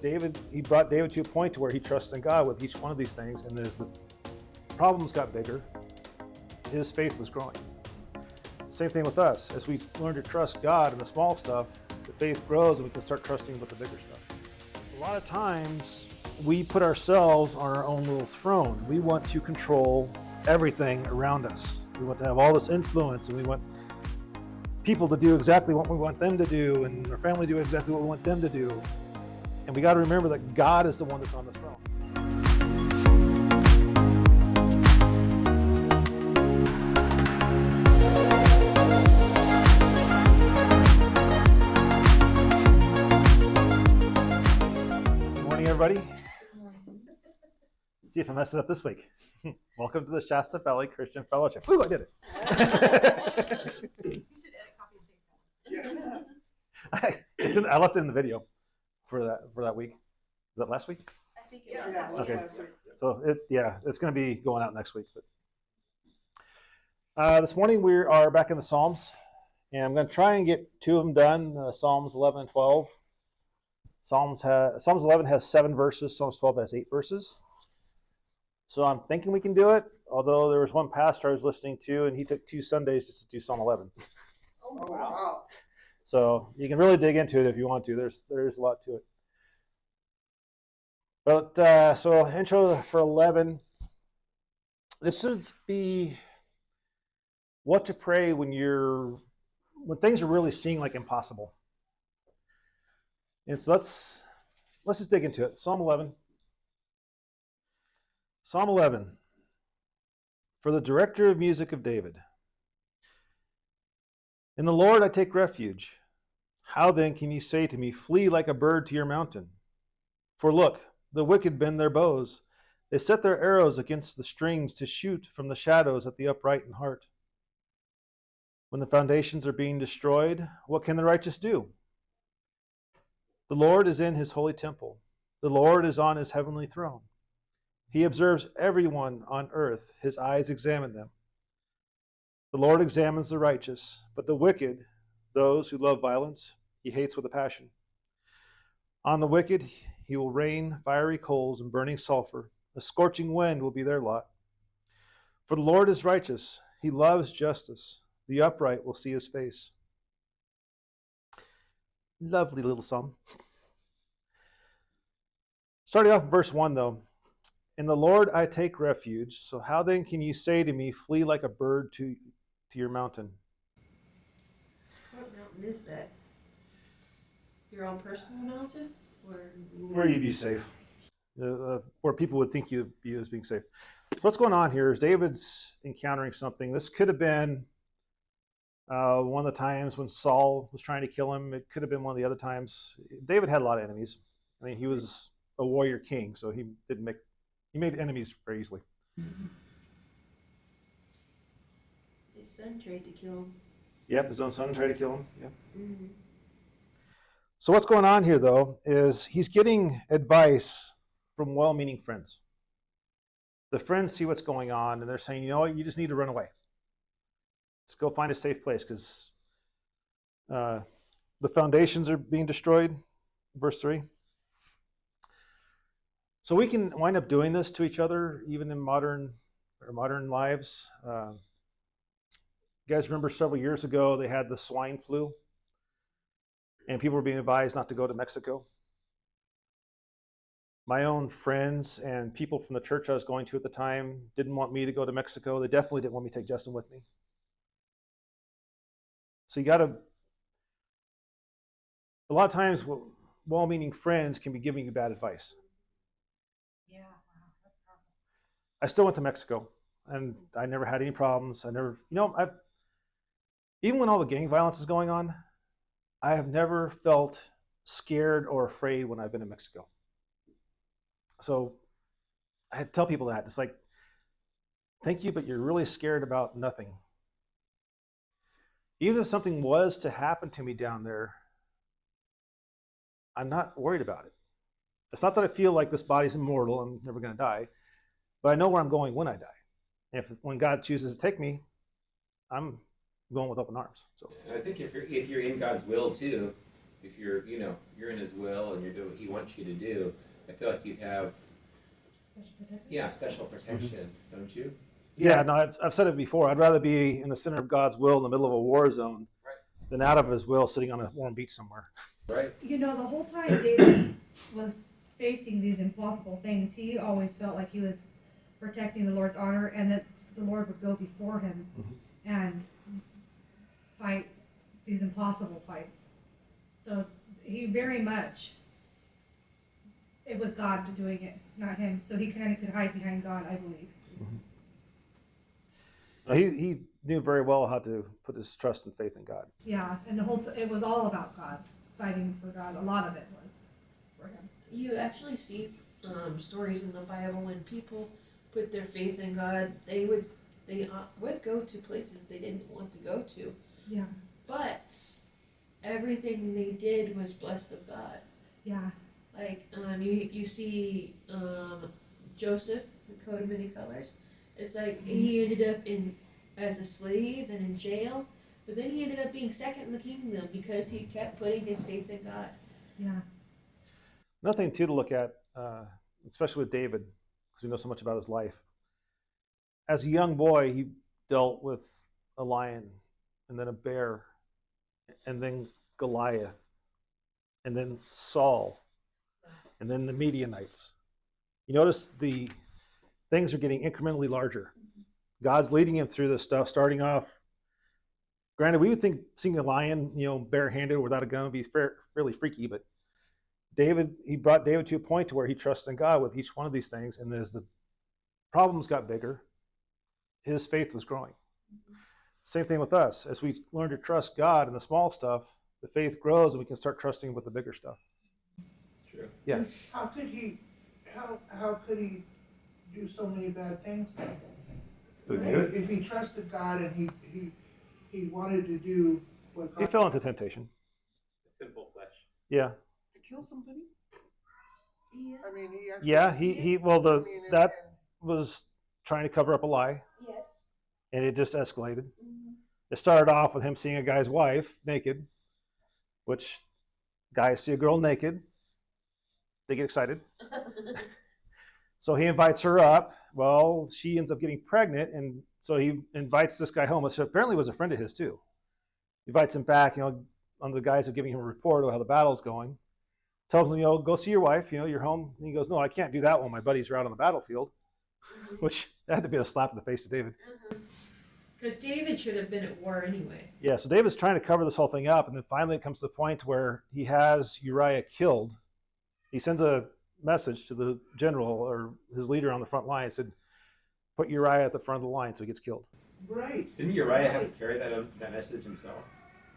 he brought David to a point to where he trusts in God with each one of these things, and as the problems got bigger, his faith was growing. Same thing with us. As we learn to trust God in the small stuff, the faith grows and we can start trusting with the bigger stuff. A lot of times we put ourselves on our own little throne. We want to control everything around us. We want to have all this influence, and we want people to do exactly what we want them to do, and our family to do exactly what we want them to do. And we got to remember that God is the one that's on the throne. Good morning, everybody. Let's see if I mess it up this week. Welcome to the Shasta Valley Christian Fellowship. Ooh, I did it. I left it in the video for that week. Was that last week? I think it was. Okay. So it's going to be going out next week. But this morning we are back in the Psalms, and I'm going to try and get two of them done. Psalms 11 and 12. Psalms 11 has 7 verses. Psalms 12 has 8 verses. So I'm thinking we can do it. Although there was one pastor I was listening to, and he took 2 Sundays just to do Psalm 11. Oh, wow. So you can really dig into it if you want to. There's a lot to it. But so intro for 11. This should be what to pray when things are really seeming like impossible. And so let's just dig into it. Psalm 11. Psalm 11. For the director of music of David. In the Lord I take refuge. How then can you say to me, flee like a bird to your mountain? For look, the wicked bend their bows. They set their arrows against the strings to shoot from the shadows at the upright in heart. When the foundations are being destroyed, what can the righteous do? The Lord is in his holy temple. The Lord is on his heavenly throne. He observes everyone on earth. His eyes examine them. The Lord examines the righteous, but the wicked, those who love violence, he hates with a passion. On the wicked he will rain fiery coals and burning sulfur. A scorching wind will be their lot. For the Lord is righteous. He loves justice. The upright will see his face. Lovely little psalm. Starting off in verse 1, though. In the Lord I take refuge. So how then can you say to me, flee like a bird to your mountain? What mountain is that? Your own personal mountain? Where you'd be safe. Where people would think you'd be as being safe. So what's going on here is David's encountering something. This could have been one of the times when Saul was trying to kill him. It could have been one of the other times. David had a lot of enemies. I mean, he was a warrior king, so he made enemies very easily. Mm-hmm. His son tried to kill him. Yep, his own son tried to kill him. Yep. Mm-hmm. So what's going on here, though, is he's getting advice from well-meaning friends. The friends see what's going on, and they're saying, you know what, you just need to run away. Just go find a safe place, because the foundations are being destroyed, verse 3. So we can wind up doing this to each other, even in modern lives. You guys remember several years ago, they had the swine flu, and people were being advised not to go to Mexico. My own friends and people from the church I was going to at the time didn't want me to go to Mexico. They definitely didn't want me to take Justin with me. So a lot of times, well-meaning friends can be giving you bad advice. Yeah, wow, that's powerful. I still went to Mexico, and I never had any problems. Even when all the gang violence is going on, I have never felt scared or afraid when I've been in Mexico. So I had to tell people that. It's like, thank you, but you're really scared about nothing. Even if something was to happen to me down there, I'm not worried about it. It's not that I feel like this body's immortal, I'm never going to die, but I know where I'm going when I die. When God chooses to take me, I'm going with open arms. So I think if you're in God's will too, if you're, you're in His will and you're doing what He wants you to do, I feel like you'd have, Special protection. yeah, special protection, don't you? Yeah, no, I've said it before. I'd rather be in the center of God's will in the middle of a war zone than out of His will sitting on a warm beach somewhere. Right. You know, the whole time David was facing these impossible things, he always felt like he was protecting the Lord's honor and that the Lord would go before him and fight these impossible fights. So he very much, it was God doing it, not him. So he kind of could hide behind God, I believe. He knew very well how to put his trust and faith in God. Yeah, and the whole, it was all about God, fighting for God. A lot of it was for him. You actually see stories in the Bible when people put their faith in God, they would go to places they didn't want to go to, Yeah, but everything they did was blessed of God. yeah, Like you see Joseph, the coat of many colors. It's like he ended up as a slave and in jail, but then he ended up being second in the kingdom because he kept putting his faith in God. yeah, Another thing too to look at, especially with David, because we know so much about his life. As a young boy, he dealt with a lion, and then a bear, and then Goliath, and then Saul, and then the Midianites. You notice the things are getting incrementally larger. God's leading him through this stuff, starting off. Granted, we would think seeing a lion, barehanded or without a gun would be fairly freaky, but he brought David to a point to where he trusts in God with each one of these things, and as the problems got bigger, his faith was growing. Same thing with us. As we learn to trust God in the small stuff, the faith grows and we can start trusting with the bigger stuff. True. Yeah. How could he do so many bad things then? Who, David? If he trusted God and he wanted to do what God He fell into temptation. Simple flesh. Yeah. to kill somebody? Yeah. I mean, he actually Yeah, did. that was trying to cover up a lie, Yes. and it just escalated. It started off with him seeing a guy's wife naked, which guys see a girl naked, they get excited. So he invites her up. Well, she ends up getting pregnant, and so he invites this guy home, which apparently was a friend of his too. He invites him back, on the guise of giving him a report of how the battle's going. Tells him, go see your wife, you're home. And he goes, no, I can't do that while my buddies are out on the battlefield, which had to be a slap in the face to David. Because David should have been at war anyway. Yeah, so David's trying to cover this whole thing up, and then finally it comes to the point where he has Uriah killed. He sends a message to the general or his leader on the front line and said, put Uriah at the front of the line so he gets killed. Right. Didn't Uriah have to carry that message himself?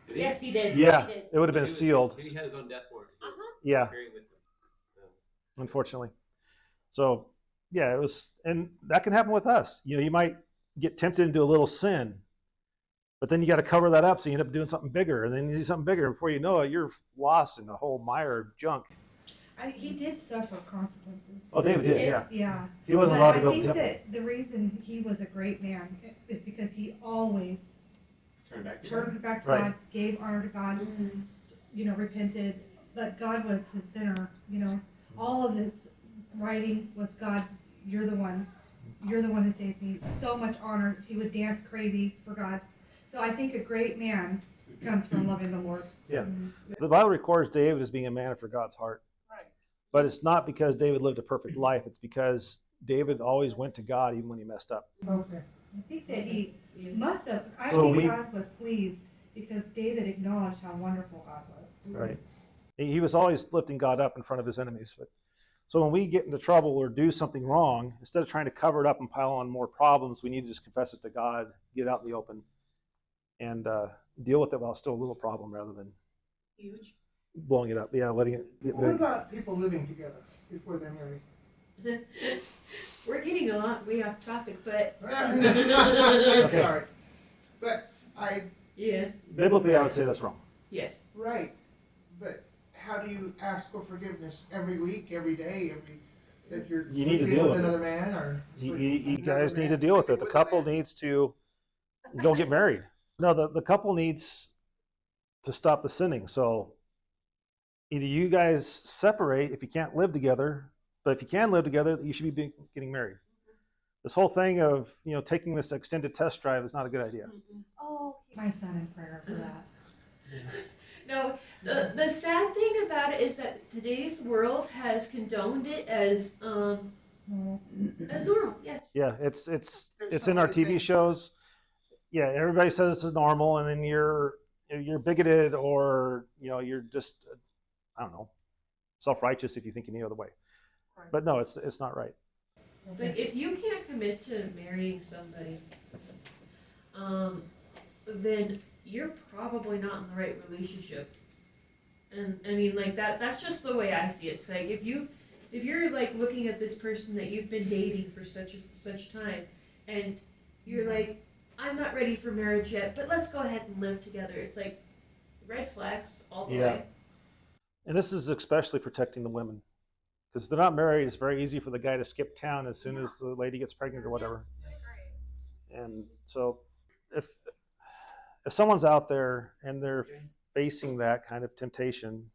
Did he? Yes, he did. Yeah, He did. it would have been sealed. He had his own death warrant. Yeah, Carrying with him. unfortunately. So, yeah, it was, and that can happen with us. You might get tempted into a little sin, but then you got to cover that up, so you end up doing something bigger, and then you do something bigger. Before you know it, you're lost in the whole mire of junk. he did suffer consequences. Oh, David did, yeah. Yeah. He wasn't But allowed to I build think the temple. that the reason he was a great man is because he always Turn back to turned back to Right. God, gave honor to God, repented, that God was his center, all of his writing was God, you're the one who saves me. So much honor, he would dance crazy for God. So I think a great man comes from loving the Lord. Yeah. The Bible records David as being a man after God's heart. Right. But it's not because David lived a perfect life. It's because David always went to God even when he messed up. Okay. I think that he must have, I So think we- God was pleased because David acknowledged how wonderful God was. Right. He was always lifting God up in front of his enemies. But so when we get into trouble or do something wrong, instead of trying to cover it up and pile on more problems, we need to just confess it to God, get out in the open, and deal with it while it's still a little problem rather than Huge. blowing it up. Yeah, letting it get What big. about people living together before they're married? We're getting a lot way off topic, but I'm Okay. sorry. But yeah, Biblically, I would say that's wrong. yes. right. But how do you ask for forgiveness every week, every day, that you're You need to sleeping deal with with it. another man or You guys need to deal with it. The couple needs to go get married. No, the couple needs to stop the sinning. So either you guys separate if you can't live together, but if you can live together, you should be getting married. This whole thing of taking this extended test drive is not a good idea. Oh, keep my son in prayer for that. No, the sad thing about it is that today's world has condoned it as No. normal. Yes. Yeah, it's There's in our so many TV things. shows. Yeah, everybody says this is normal, and then you're bigoted, or you're just I don't know, self-righteous if you think any other way. Right. But no, it's not right. But if you can't commit to marrying somebody, then you're probably not in the right relationship. And I mean, like that's just the way I see it. It's like if you're like looking at this person that you've been dating for such time, and you're like, I'm not ready for marriage yet, but let's go ahead and live together. It's like red flags all the Yeah. way. And this is especially protecting the women, because if they're not married, it's very easy for the guy to skip town as soon as the lady gets pregnant or whatever. And so if someone's out there and they're facing that kind of temptation,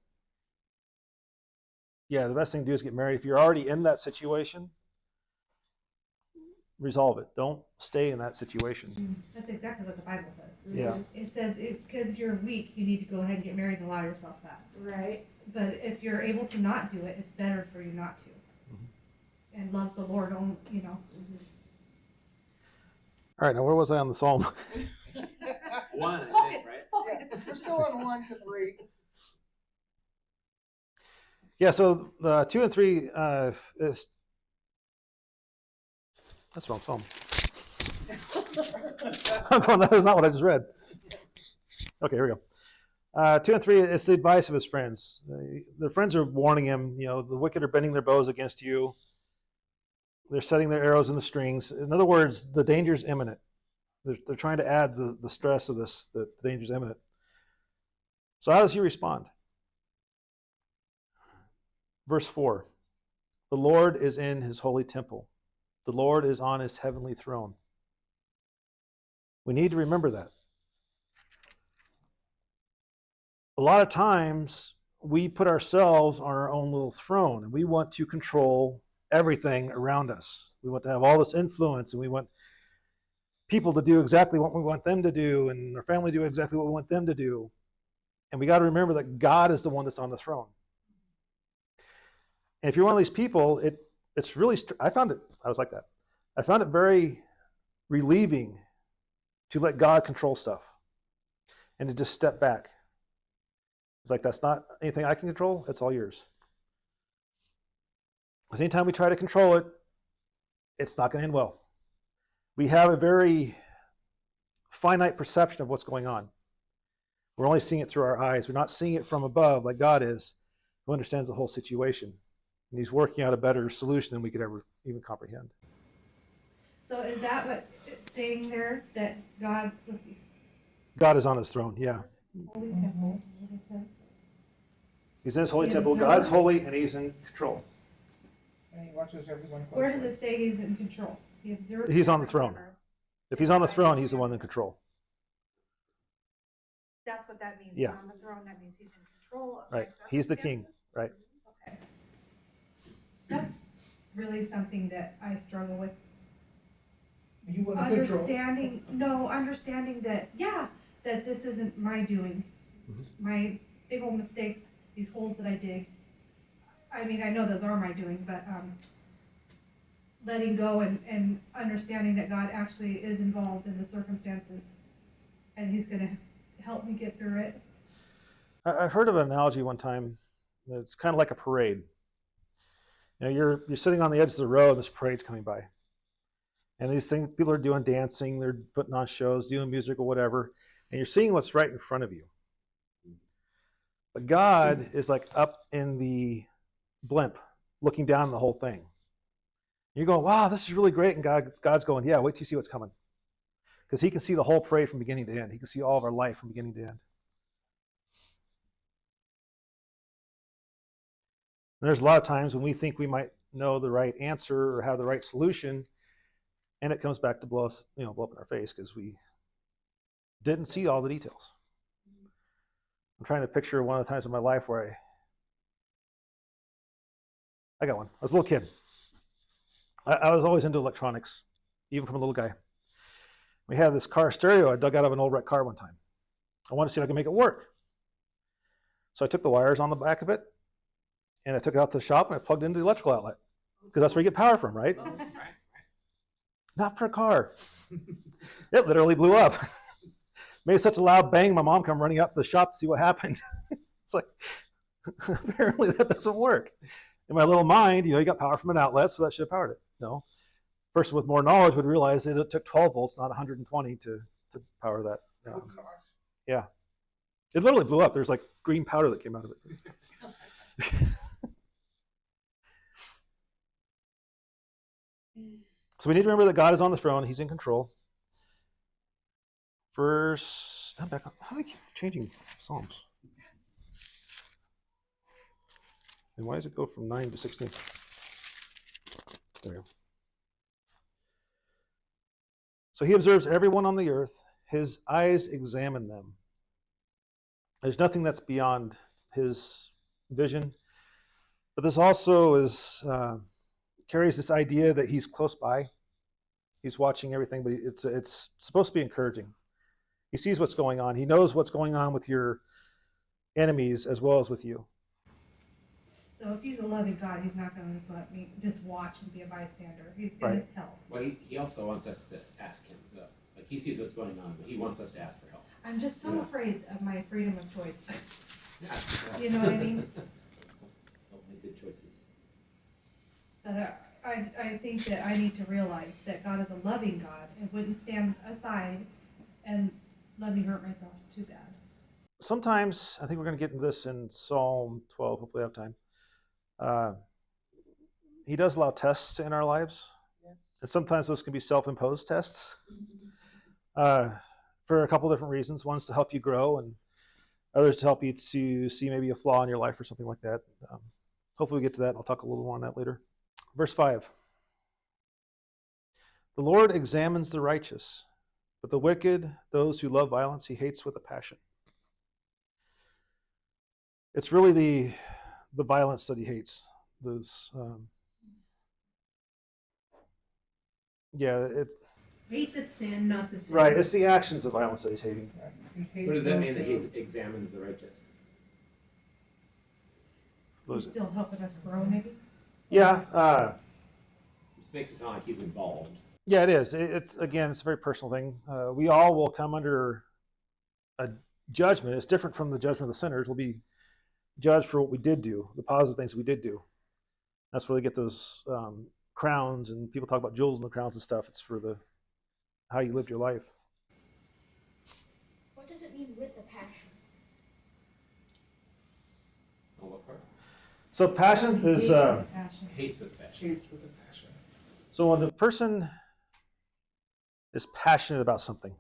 yeah, the best thing to do is get married. If you're already in that situation, resolve it. Don't stay in that situation. That's exactly what the Bible says. Yeah. It says it's because you're weak, you need to go ahead and get married and allow yourself that. Right. But if you're able to not do it, it's better for you not to. And love the Lord, All right, now where was I on the psalm? One, I think, Focus, right? Yeah, focus. we're still on 1 to 3. Yeah, so the 2 and 3 is that's the wrong psalm. I'm going, that is not what I just read. Okay, here we go. 2 and 3 is the advice of his friends. The friends are warning him, the wicked are bending their bows against you. They're setting their arrows in the strings. In other words, the danger is imminent. They're trying to add the stress of this, the danger is imminent. So how does he respond? Verse 4, the Lord is in his holy temple. The Lord is on his heavenly throne. We need to remember that. A lot of times we put ourselves on our own little throne and we want to control everything around us. We want to have all this influence, and we want people to do exactly what we want them to do, and our family to do exactly what we want them to do. And we got to remember that God is the one that's on the throne. And if you're one of these people, it's really, I was like that. I found it very relieving to let God control stuff and to just step back. It's like, that's not anything I can control, it's all yours. Because anytime we try to control it, it's not going to end well. We have a very finite perception of what's going on. We're only seeing it through our eyes. We're not seeing it from above like God is, who understands the whole situation. And he's working out a better solution than we could ever even comprehend. So is that what it's saying there? That God, let's see, God is on his throne, yeah. holy temple, what is that? He's in his holy He temple. observes. God's holy and he's in control. And he watches everyone closely. Where does it say he's in control? He observes. He's on the throne. If he's on the throne, he's the one in control. That's what that means. Yeah. On the throne, that means he's in control of Right. my He's the king, right? Okay. That's really something that I struggle with. You want to control. Understanding that, that this isn't my doing. Mhm. My big old mistakes, these holes that I dig. I mean, I know those are my doing, but letting go and understanding that God actually is involved in the circumstances and he's going to help me get through it. I've heard of an analogy one time. It's kind of like a parade. You're sitting on the edge of the road, and this parade's coming by. And these things, people are doing dancing, they're putting on shows, doing music or whatever, and you're seeing what's right in front of you. But God is like up in the blimp, looking down the whole thing. You're going, wow, this is really great. And God's going, yeah, wait till you see what's coming. Because he can see the whole parade from beginning to end. He can see all of our life from beginning to end. And there's a lot of times when we think we might know the right answer or have the right solution, and it comes back to blow up in our face because we didn't see all the details. I'm trying to picture one of the times in my life where I got one. I was a little kid. I was always into electronics, even from a little guy. We had this car stereo I dug out of an old wrecked car one time. I wanted to see if I could make it work. So I took the wires on the back of it, and I took it out to the shop, and I plugged it into the electrical outlet, because that's where you get power from, right? Not for a car. It literally blew up. Made such a loud bang, my mom come running out to the shop to see what happened. It's like, apparently that doesn't work. In my little mind, you got power from an outlet, so that should have powered it. No. Person with more knowledge would realize that it took 12 volts, not 120 to power that. Oh, gosh. Yeah. It literally blew up. There's like green powder that came out of it. So we need to remember that God is on the throne. He's in control. Verse, I'm back on. How do I keep changing Psalms? And why does it go from 9 to 16? There we go. So he observes everyone on the earth. His eyes examine them. There's nothing that's beyond his vision. But this also is carries this idea that he's close by. He's watching everything, but it's supposed to be encouraging. He sees what's going on. He knows what's going on with your enemies as well as with you. So if he's a loving God, he's not going to just let me just watch and be a bystander. He's going Right. to help. Well, he also wants us to ask him, though. Like, he sees what's going on, but he wants us to ask for help. I'm just so Yeah. afraid of my freedom of choice. Yeah. You know what I mean? Help make good choices. But I think that I need to realize that God is a loving God and wouldn't stand aside and let me hurt myself too bad. Sometimes, I think we're going to get into this in Psalm 12, hopefully I have time. He does allow tests in our lives. And sometimes those can be self-imposed tests for a couple different reasons. One's to help you grow, and others to help you to see maybe a flaw in your life or something like that. Hopefully we get to that, and I'll talk a little more on that later. Verse 5. The Lord examines the righteous, but the wicked, those who love violence, he hates with a passion. It's really the violence that he hates. Those, it's Hate the sin, not the sin. right. It's the actions of violence that he's hating. He hates What does that those mean that who- he examines the righteous? He's still helping us grow, maybe? Yeah, This makes it sound like he's involved. yeah, it is. It's again, it's a very personal thing. We all will come under a judgment. It's different from the judgment of the sinners. We'll be judged for what we did do, the positive things we did do. That's where they get those crowns, and people talk about jewels in the crowns and stuff. It's for how you lived your life. What does it mean with a passion? Oh, what part? So passion is Passion. Hates with passion. Hates with a passion. so when a person is passionate about something,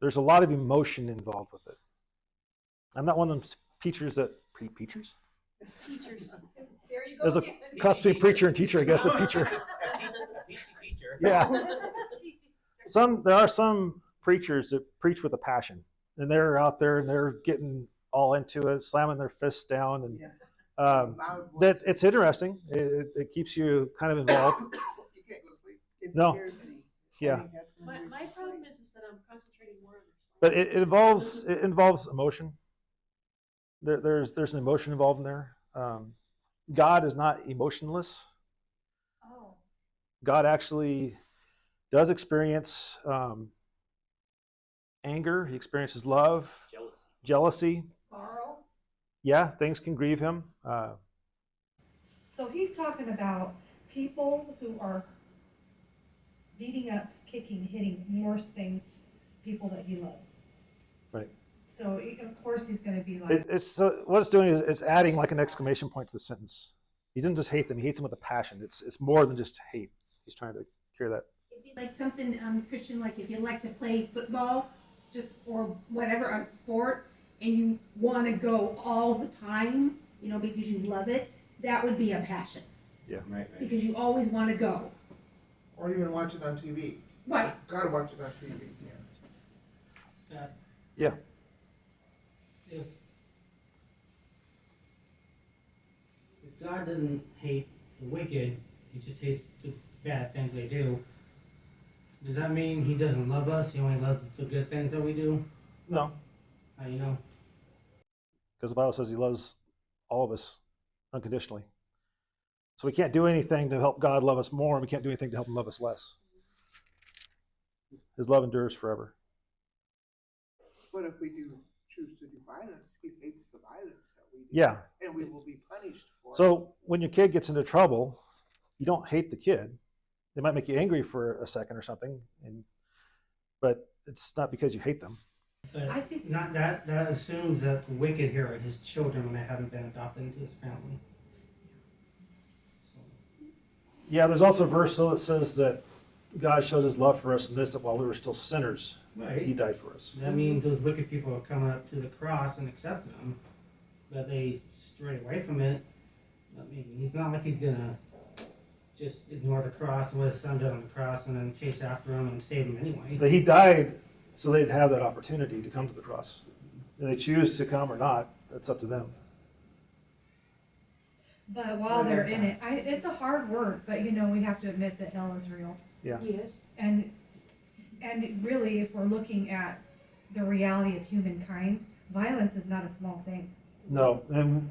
there's a lot of emotion involved with it. I'm not one of them teachers that teachers. Teachers. There you go. There's a again. cross between preacher and teacher, I guess. A teacher. Teacher. Yeah. There are some preachers that preach with a passion, and they're out there and they're getting all into it, slamming their fists down, and Loud that voice. it's interesting. It keeps you kind of involved. You can't go to sleep. It No. scares me. Yeah. I think that's one of My the reasons problem why- is that I'm concentrating more on this. But it involves emotion. There's an emotion involved in there. God is not emotionless. Oh. God actually does experience anger. He experiences love, jealousy. Sorrow. Yeah, things can grieve him. So he's talking about people who are beating up, kicking, hitting worse things, people that he loves. Right. So of course he's going to be like, It's so what it's doing is it's adding like an exclamation point to the sentence. He doesn't just hate them; he hates them with a passion. It's more than just hate. He's trying to cure that. It'd be like something, Christian, like if you like to play football, just, or whatever, a sport, and you want to go all the time, because you love it, that would be a passion, Right. because you always want to go. Or even watch it on TV. Right. Gotta watch it on TV. Yeah. Scott? Yeah. If God doesn't hate the wicked, he just hates the bad things they do. Does that mean he doesn't love us? He only loves the good things that we do? No, How do you know? because the Bible says he loves all of us unconditionally. So we can't do anything to help God love us more, and we can't do anything to help him love us less. His love endures forever. But if we do choose to do violence, he hates the violence that we do. Yeah. And we will be punished for it. So when your kid gets into trouble, you don't hate the kid. They might make you angry for a second or something, but it's not because you hate them. But I think- not that assumes that the wicked here are his children when they haven't been adopted into his family. So, Yeah, there's also a verse that says that God showed his love for us in this, that while we were still sinners, he right. died for us. That means those wicked people are coming up to the cross and accepting him, but they stray away from it. I mean, he's not like he's gonna just ignore the cross and what his son did on the cross and then chase after him and save him anyway. But he died so they'd have that opportunity to come to the cross. And they choose to come or not, that's up to them. But while they're in it, it's a hard word, but you know, we have to admit that hell is real. Yeah. Yes. And really, if we're looking at the reality of humankind, violence is not a small thing. No, and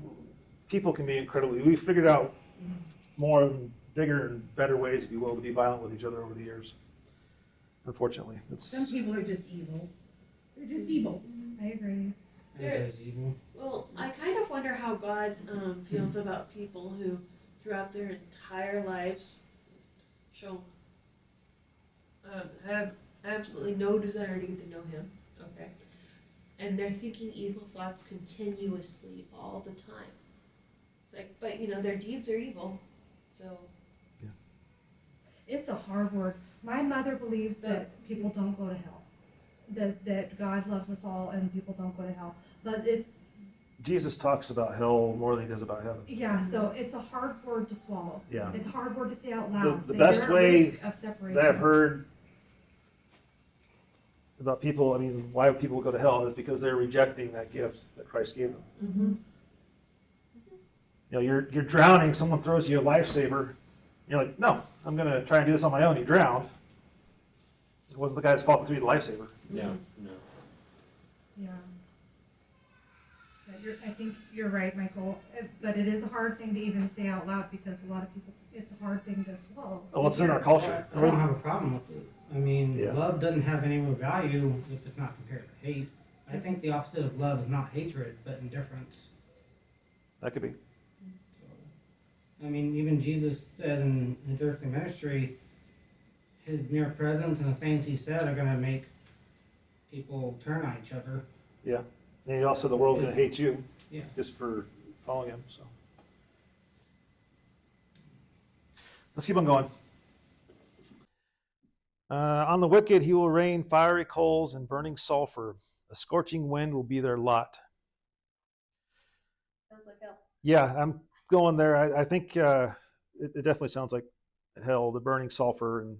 people can be incredibly, we figured out more and bigger and better ways, if you will, to be violent with each other over the years. Unfortunately, Some it's, people are just evil. They're just evil. I agree. Everybody's evil. Well, I kind of wonder how God feels about people who, throughout their entire lives, show have absolutely no desire to get to know Him. Okay, and they're thinking evil thoughts continuously all the time. It's like, but you know, their deeds are evil, so. It's a hard word. My mother believes that people don't go to hell. That God loves us all and people don't go to hell. But Jesus talks about hell more than he does about heaven. yeah, so it's a hard word to swallow. Yeah. It's a hard word to say out loud. The They're best at way risk of separation. That I've heard about people, I mean, why people go to hell is because they're rejecting that gift that Christ gave them. Mm-hmm. You know, you're drowning, someone throws you a lifesaver, you're like, no, I'm going to try and do this on my own. You drowned. It wasn't the guy's fault to throw you the lifesaver. Yeah, no. Yeah. I think you're right, Michael. But it is a hard thing to even say out loud because a lot of people, it's a hard thing to swallow. Well, it's in our culture. I don't have a problem with it. I mean, Yeah. love doesn't have any more value if it's not compared to hate. I think the opposite of love is not hatred, but indifference. That could be. I mean, even Jesus said in his earthly ministry, his mere presence and the things he said are going to make people turn on each other. Yeah. And he also said the world's going to hate you Yeah. just for following him. So let's keep on going. On the wicked, he will rain fiery coals and burning sulfur. A scorching wind will be their lot. Sounds like hell. Yeah, I'm going there. I think it definitely sounds like hell, the burning sulfur and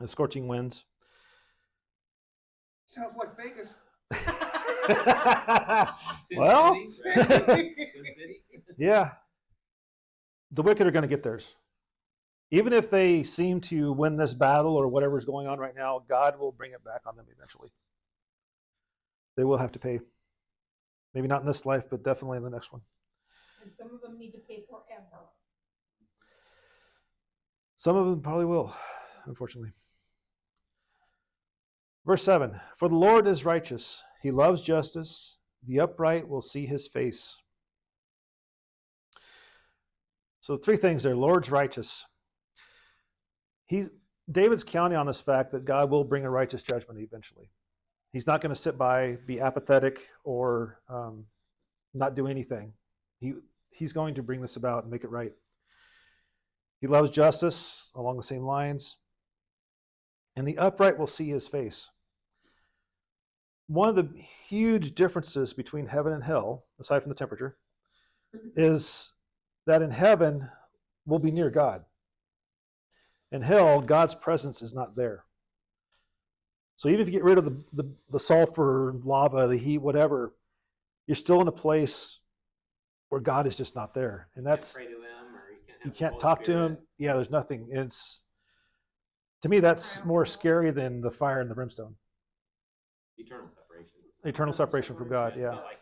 the scorching winds. Sounds like Vegas. Sin Well, City, right? Sin City? yeah, the wicked are going to get theirs. Even if they seem to win this battle or whatever's going on right now, God will bring it back on them eventually. They will have to pay. Maybe not in this life, but definitely in the next one. And some of them need to pay forever. Some of them probably will, unfortunately. Verse 7, for the Lord is righteous. He loves justice. The upright will see his face. So 3 things there. Lord's righteous. David's counting on this fact that God will bring a righteous judgment eventually. He's not going to sit by, be apathetic, or not do anything. He's going to bring this about and make it right. He loves justice along the same lines. And the upright will see his face. One of the huge differences between heaven and hell, aside from the temperature, is that in heaven, we'll be near God. In hell, God's presence is not there. So even if you get rid of the sulfur, lava, the heat, whatever, you're still in a place where God is just not there. And that's, Pray to him or You have the can't Holy talk to Spirit. him. Yeah, there's nothing. It's to me that's more scary than the fire and the brimstone. Eternal separation. Eternal separation from God. Yeah, Yeah. like